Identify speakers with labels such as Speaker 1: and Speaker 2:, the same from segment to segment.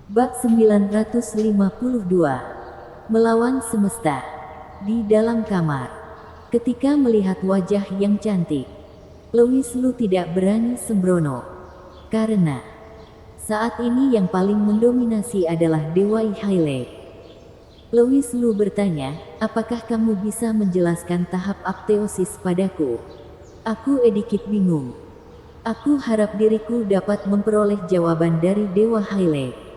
Speaker 1: Bab 952. Melawan semesta. Di dalam kamar. Ketika melihat wajah yang cantik, Louis Lu tidak berani sembrono. Karena saat ini yang paling mendominasi adalah Dewa Hailey. Louis Lu bertanya, apakah kamu bisa menjelaskan tahap apteosis padaku? Aku sedikit bingung. Aku harap diriku dapat memperoleh jawaban dari Dewa Hailey.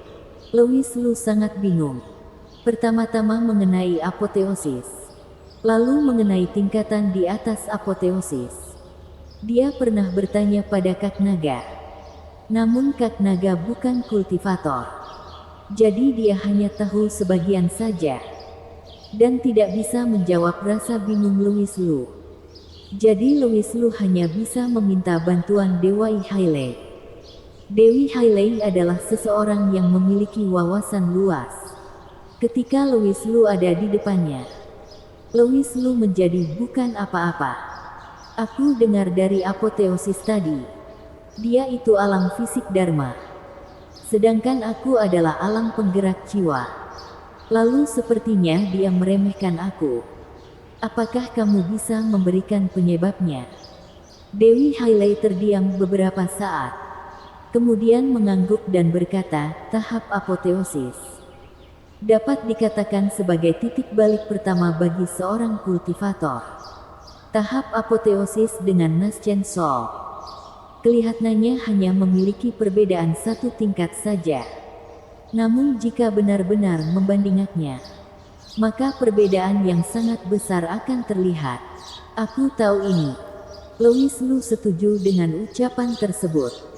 Speaker 1: Louis Lu sangat bingung. Pertama-tama mengenai apoteosis. Lalu mengenai tingkatan di atas apoteosis. Dia pernah bertanya pada Kak Naga. Namun Kak Naga bukan kultivator. Jadi dia hanya tahu sebagian saja. Dan tidak bisa menjawab rasa bingung Louis Lu. Jadi Louis Lu hanya bisa meminta bantuan Dewa Hailey. Dewi Hailey adalah seseorang yang memiliki wawasan luas. Ketika Louis Lu ada di depannya, Louis Lu menjadi bukan apa-apa. Aku dengar dari apoteosis tadi. Dia itu alam fisik Dharma. Sedangkan aku adalah alam penggerak jiwa. Lalu sepertinya dia meremehkan aku. Apakah kamu bisa memberikan penyebabnya? Dewi Hailey terdiam beberapa saat. Kemudian mengangguk dan berkata, tahap apoteosis dapat dikatakan sebagai titik balik pertama bagi seorang kultivator. Tahap apoteosis dengan Nascent Soul kelihatannya hanya memiliki perbedaan satu tingkat saja. Namun jika benar-benar membandingkannya, maka perbedaan yang sangat besar akan terlihat. Aku tahu ini. Louis Lu setuju dengan ucapan tersebut.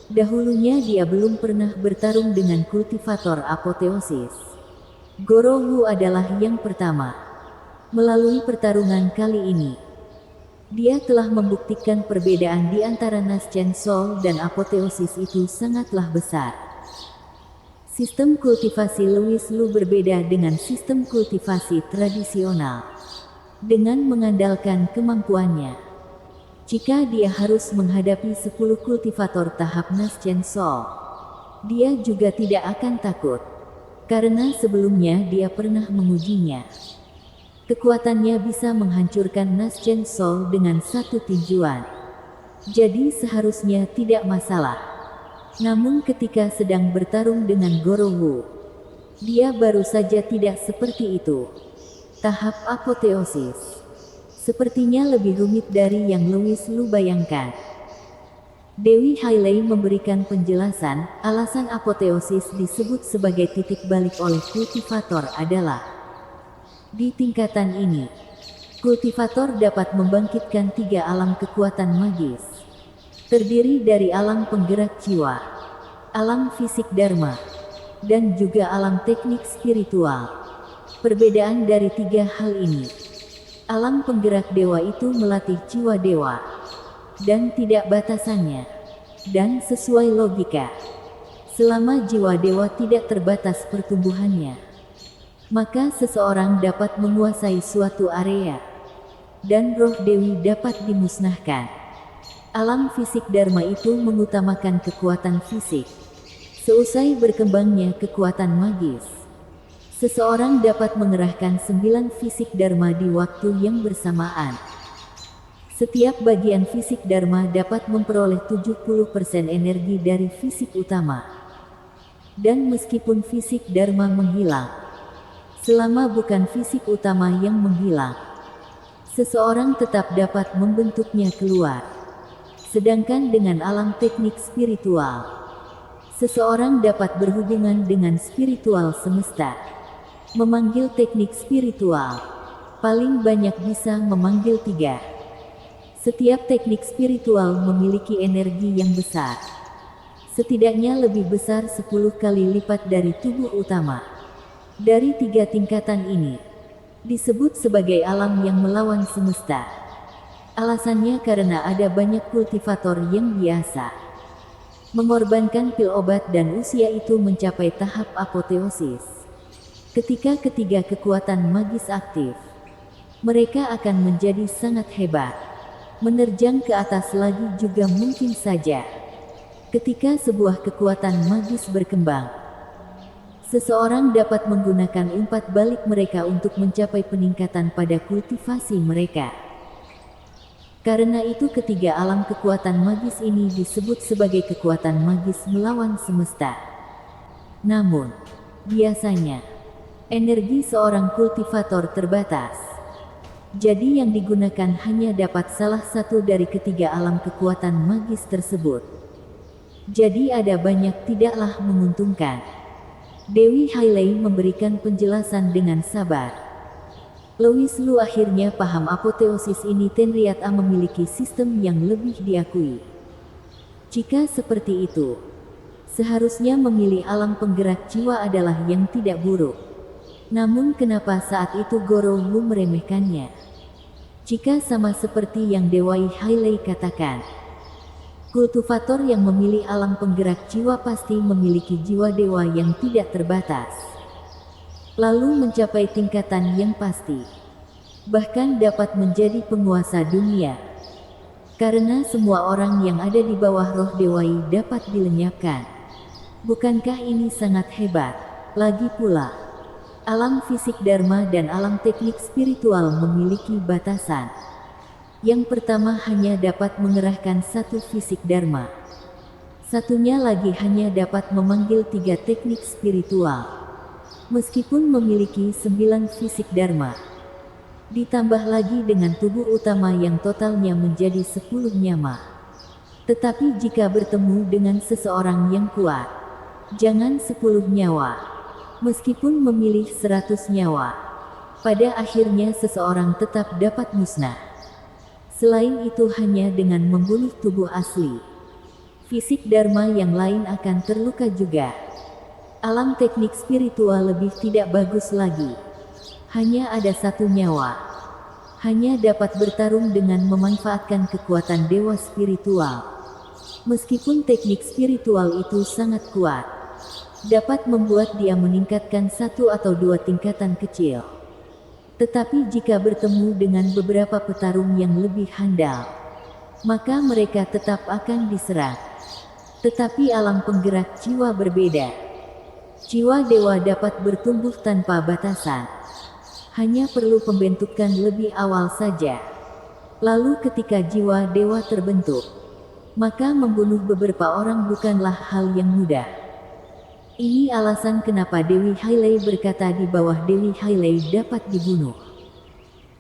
Speaker 1: Dahulunya dia belum pernah bertarung dengan kultivator apoteosis. Goro Wu adalah yang pertama. Melalui pertarungan kali ini, dia telah membuktikan perbedaan di antara Nascent Soul dan apoteosis itu sangatlah besar. Sistem kultivasi Louis Lu berbeda dengan sistem kultivasi tradisional. Dengan mengandalkan kemampuannya, jika dia harus menghadapi 10 kultivator tahap Nascent Soul, dia juga tidak akan takut. Karena sebelumnya dia pernah mengujinya. Kekuatannya bisa menghancurkan Nascent Soul dengan satu tinjuan. Jadi seharusnya tidak masalah. Namun ketika sedang bertarung dengan Goro Wu, dia baru saja tidak seperti itu. Tahap apoteosis sepertinya lebih rumit dari yang Louis Lu bayangkan. Dewi Hailey memberikan penjelasan, alasan apoteosis disebut sebagai titik balik oleh kultivator adalah di tingkatan ini, kultivator dapat membangkitkan 3 alam kekuatan magis. Terdiri dari alam penggerak jiwa, alam fisik Dharma, dan juga alam teknik spiritual. Perbedaan dari 3 hal ini, alam penggerak dewa itu melatih jiwa dewa, dan tidak batasannya. Dan sesuai logika, selama jiwa dewa tidak terbatas pertumbuhannya, maka seseorang dapat menguasai suatu area, dan roh dewi dapat dimusnahkan. Alam fisik Dharma itu mengutamakan kekuatan fisik. Seusai berkembangnya kekuatan magis, seseorang dapat mengerahkan 9 fisik Dharma di waktu yang bersamaan. Setiap bagian fisik Dharma dapat memperoleh 70% energi dari fisik utama. Dan meskipun fisik Dharma menghilang, selama bukan fisik utama yang menghilang, seseorang tetap dapat membentuknya keluar. Sedangkan dengan alam teknik spiritual, seseorang dapat berhubungan dengan spiritual semesta. Memanggil teknik spiritual, paling banyak bisa memanggil 3. Setiap teknik spiritual memiliki energi yang besar. Setidaknya lebih besar 10 kali lipat dari tubuh utama. Dari 3 tingkatan ini, disebut sebagai alam yang melawan semesta. Alasannya karena ada banyak kultivator yang biasa mengorbankan pil obat dan usia itu mencapai tahap apoteosis. Ketika ketiga kekuatan magis aktif, mereka akan menjadi sangat hebat. Menerjang ke atas lagi juga mungkin saja. Ketika sebuah kekuatan magis berkembang, Seseorang dapat menggunakan umpat balik mereka untuk mencapai peningkatan pada kultivasi mereka. Karena itu ketiga alam kekuatan magis ini disebut sebagai kekuatan magis melawan semesta. Namun, biasanya, energi seorang kultivator terbatas. Jadi yang digunakan hanya dapat salah satu dari ketiga alam kekuatan magis tersebut. Jadi ada banyak tidaklah menguntungkan. Dewi Hailey memberikan penjelasan dengan sabar. Louis Lu akhirnya paham apoteosis ini. Tenriat A memiliki sistem yang lebih diakui. Jika seperti itu, seharusnya memilih alam penggerak jiwa adalah yang tidak buruk. Namun kenapa saat itu Goro Wu meremehkannya? Jika sama seperti yang Dewi Hailey katakan, kultivator yang memilih alam penggerak jiwa pasti memiliki jiwa dewa yang tidak terbatas. Lalu mencapai tingkatan yang pasti. Bahkan dapat menjadi penguasa dunia. Karena semua orang yang ada di bawah roh dewai dapat dilenyapkan. Bukankah ini sangat hebat? Lagi pula, alam fisik dharma dan alam teknik spiritual memiliki batasan. Yang pertama hanya dapat mengerahkan satu fisik dharma. Satunya lagi hanya dapat memanggil 3 teknik spiritual. Meskipun memiliki 9 fisik dharma. Ditambah lagi dengan tubuh utama yang totalnya menjadi 10 nyama. Tetapi jika bertemu dengan seseorang yang kuat, jangan 10 nyawa. Meskipun memilih 100 nyawa, pada akhirnya seseorang tetap dapat musnah. Selain itu hanya dengan membunuh tubuh asli, fisik dharma yang lain akan terluka juga. Alam teknik spiritual lebih tidak bagus lagi. Hanya ada 1 nyawa. Hanya dapat bertarung dengan memanfaatkan kekuatan dewa spiritual. Meskipun teknik spiritual itu sangat kuat, dapat membuat dia meningkatkan 1 atau 2 tingkatan kecil. Tetapi jika bertemu dengan beberapa petarung yang lebih handal, maka mereka tetap akan diserang. Tetapi alam penggerak jiwa berbeda. Jiwa dewa dapat bertumbuh tanpa batasan. Hanya perlu pembentukan lebih awal saja. Lalu ketika jiwa dewa terbentuk, maka membunuh beberapa orang bukanlah hal yang mudah. Ini alasan kenapa Dewi Hailey berkata di bawah Dewi Hailey dapat dibunuh.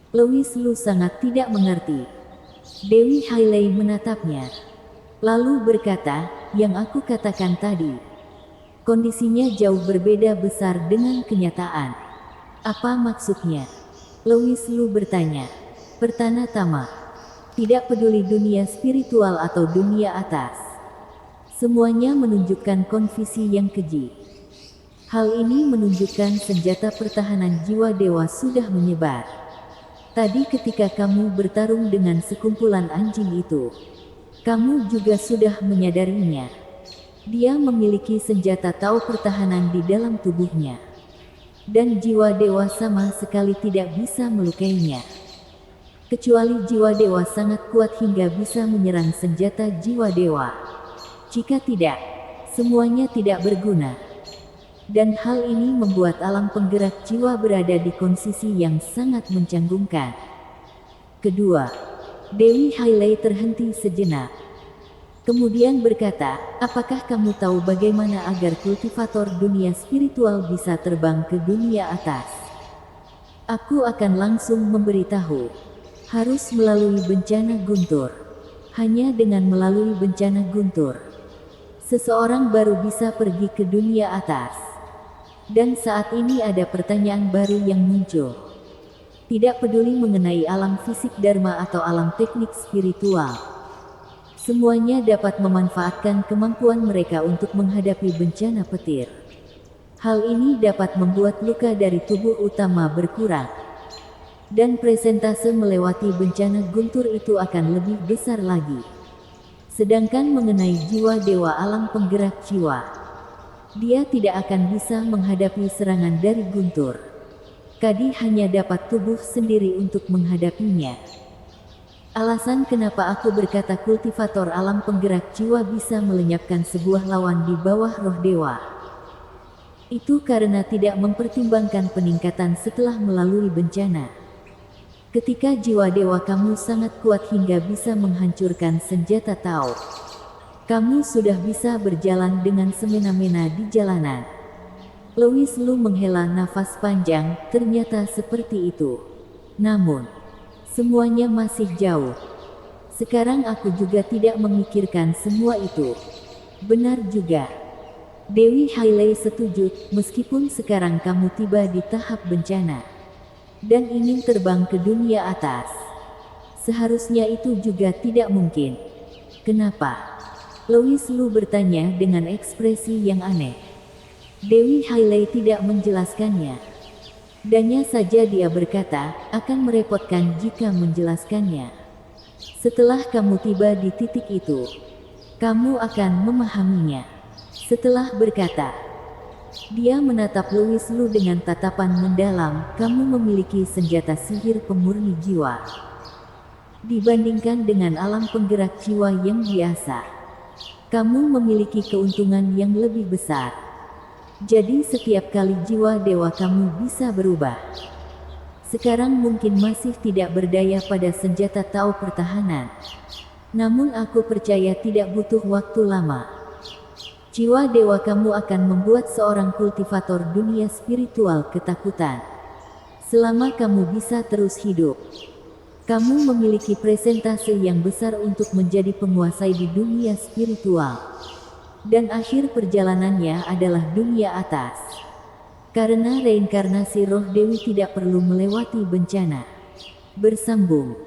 Speaker 1: Louis Lu sangat tidak mengerti. Dewi Hailey menatapnya. Lalu berkata, yang aku katakan tadi. Kondisinya jauh berbeda besar dengan kenyataan. Apa maksudnya? Louis Lu bertanya. Pertama-tama, tidak peduli dunia spiritual atau dunia atas. Semuanya menunjukkan konfisi yang keji. Hal ini menunjukkan senjata pertahanan jiwa dewa sudah menyebar. Tadi ketika kamu bertarung dengan sekumpulan anjing itu, kamu juga sudah menyadarinya. Dia memiliki senjata tahu pertahanan di dalam tubuhnya. Dan jiwa dewa sama sekali tidak bisa melukainya. Kecuali jiwa dewa sangat kuat hingga bisa menyerang senjata jiwa dewa. Jika tidak, semuanya tidak berguna. Dan hal ini membuat alam penggerak jiwa berada di kondisi yang sangat mencanggungkan. Kedua, Dewi Hailey terhenti sejenak. Kemudian berkata, apakah kamu tahu bagaimana agar kultivator dunia spiritual bisa terbang ke dunia atas? Aku akan langsung memberitahu. Harus melalui bencana guntur. Hanya dengan melalui bencana guntur, seseorang baru bisa pergi ke dunia atas. Dan saat ini ada pertanyaan baru yang muncul. Tidak peduli mengenai alam fisik dharma atau alam teknik spiritual. Semuanya dapat memanfaatkan kemampuan mereka untuk menghadapi bencana petir. Hal ini dapat membuat luka dari tubuh utama berkurang. Dan presentase melewati bencana guntur itu akan lebih besar lagi. Sedangkan mengenai jiwa dewa alam penggerak jiwa, dia tidak akan bisa menghadapi serangan dari guntur. Kadi hanya dapat tubuh sendiri untuk menghadapinya. Alasan kenapa aku berkata kultivator alam penggerak jiwa bisa melenyapkan sebuah lawan di bawah roh dewa. Itu karena tidak mempertimbangkan peningkatan setelah melalui bencana. Ketika jiwa dewa kamu sangat kuat hingga bisa menghancurkan senjata Tao, kamu sudah bisa berjalan dengan semena-mena di jalanan. Louis Lu menghela nafas panjang, ternyata seperti itu. Namun, semuanya masih jauh. Sekarang aku juga tidak memikirkan semua itu. Benar juga. Dewi Hailey setuju, meskipun sekarang kamu tiba di tahap bencana dan ingin terbang ke dunia atas. Seharusnya itu juga tidak mungkin. Kenapa? Louis Lu bertanya dengan ekspresi yang aneh. Dewi Hailey tidak menjelaskannya. Hanya saja dia berkata, akan merepotkan jika menjelaskannya. Setelah kamu tiba di titik itu, kamu akan memahaminya. Setelah berkata, dia menatap Louis Lu dengan tatapan mendalam. Kamu memiliki senjata sihir pemurni jiwa. Dibandingkan dengan alam penggerak jiwa yang biasa, kamu memiliki keuntungan yang lebih besar. Jadi setiap kali jiwa dewa kamu bisa berubah. Sekarang mungkin masih tidak berdaya pada senjata Tao pertahanan. Namun aku percaya tidak butuh waktu lama. Jiwa dewa kamu akan membuat seorang kultivator dunia spiritual ketakutan. Selama kamu bisa terus hidup, kamu memiliki presentase yang besar untuk menjadi penguasai di dunia spiritual. Dan akhir perjalanannya adalah dunia atas. Karena reinkarnasi roh dewi tidak perlu melewati bencana. Bersambung.